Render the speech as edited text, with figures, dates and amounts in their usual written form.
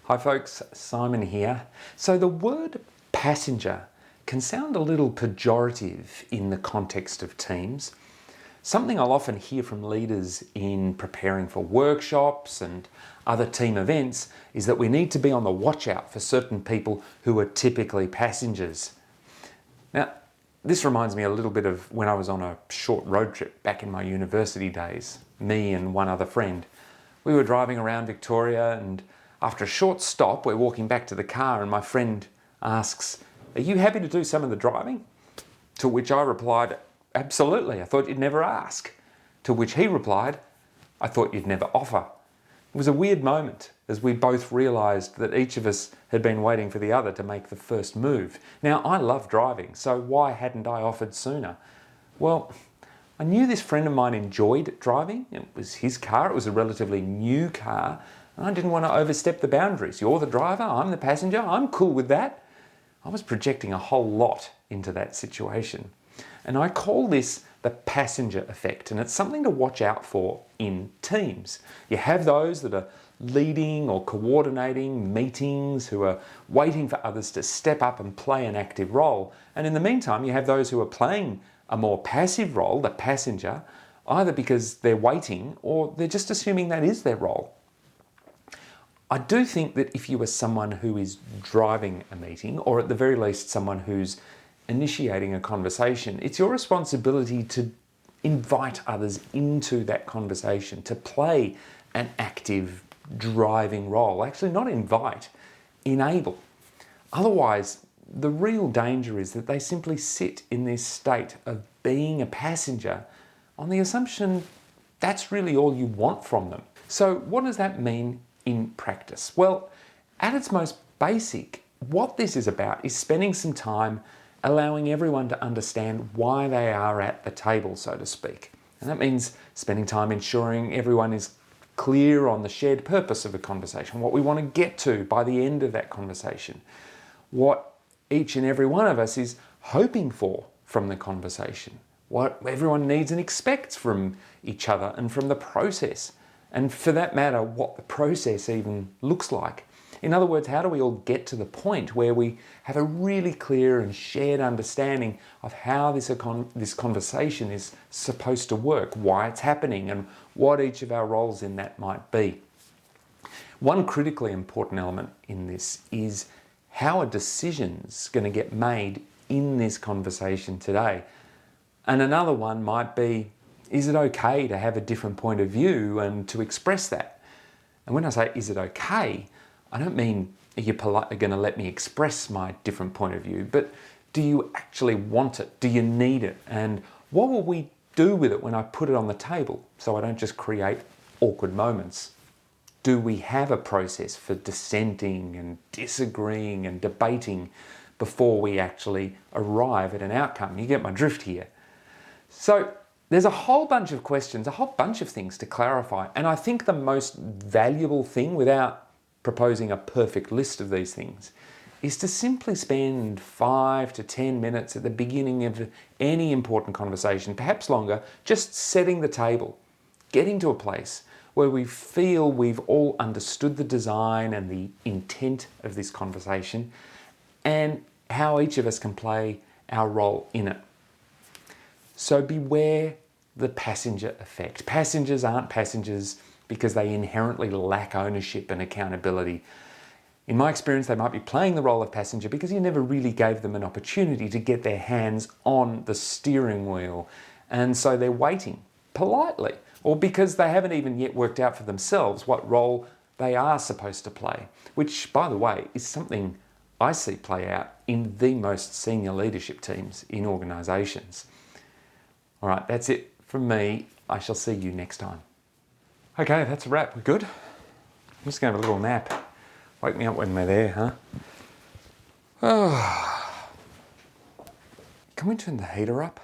Hi folks, Simon here. So the word passenger can sound a little pejorative in the context of teams. Something I'll often hear from leaders in preparing for workshops and other team events is that we need to be on the watch out for certain people who are typically passengers. Now, this reminds me a little bit of when I was on a short road trip back in my university days, me and one other friend. We were driving around Victoria, and after a short stop, we're walking back to the car and my friend asks, "Are you happy to do some of the driving?" To which I replied, "Absolutely, I thought you'd never ask." To which he replied, "I thought you'd never offer." It was a weird moment as we both realised that each of us had been waiting for the other to make the first move. Now, I love driving, so why hadn't I offered sooner? Well, I knew this friend of mine enjoyed driving. It was his car, it was a relatively new car, and I didn't want to overstep the boundaries. You're the driver, I'm the passenger, I'm cool with that. I was projecting a whole lot into that situation. And I call this the passenger effect, and it's something to watch out for in teams. You have those that are leading or coordinating meetings, who are waiting for others to step up and play an active role. And in the meantime, you have those who are playing a more passive role, the passenger, either because they're waiting or they're just assuming that is their role. I do think that if you are someone who is driving a meeting, or at the very least someone who's initiating a conversation, it's your responsibility to invite others into that conversation, to play an active driving role. Actually, not invite, enable. Otherwise, the real danger is that they simply sit in this state of being a passenger on the assumption that's really all you want from them. So what does that mean in practice? Well, at its most basic, what this is about is spending some time allowing everyone to understand why they are at the table, so to speak. And that means spending time ensuring everyone is clear on the shared purpose of a conversation, what we want to get to by the end of that conversation, what each and every one of us is hoping for from the conversation, what everyone needs and expects from each other and from the process, and for that matter, what the process even looks like. In other words, how do we all get to the point where we have a really clear and shared understanding of how this conversation is supposed to work, why it's happening, and what each of our roles in that might be? One critically important element in this is how are decisions going to get made in this conversation today? And another one might be, is it okay to have a different point of view and to express that? And when I say, is it okay, I don't mean, are you politely going to let me express my different point of view, but do you actually want it? Do you need it? And what will we do with it when I put it on the table so I don't just create awkward moments? Do we have a process for dissenting and disagreeing and debating before we actually arrive at an outcome? You get my drift here. So there's a whole bunch of questions, a whole bunch of things to clarify. And I think the most valuable thing, without proposing a perfect list of these things, is to simply spend 5 to 10 minutes at the beginning of any important conversation, perhaps longer, just setting the table, getting to a place where we feel we've all understood the design and the intent of this conversation and how each of us can play our role in it. So beware the passenger effect. Passengers aren't passengers because they inherently lack ownership and accountability. In my experience, they might be playing the role of passenger because you never really gave them an opportunity to get their hands on the steering wheel. And so they're waiting politely, or because they haven't even yet worked out for themselves what role they are supposed to play, which, by the way, is something I see play out in the most senior leadership teams in organisations. All right, that's it from me. I shall see you next time. Okay, that's a wrap. We're good? I'm just going to have a little nap. Wake me up when we're there, huh? Oh. Can we turn the heater up?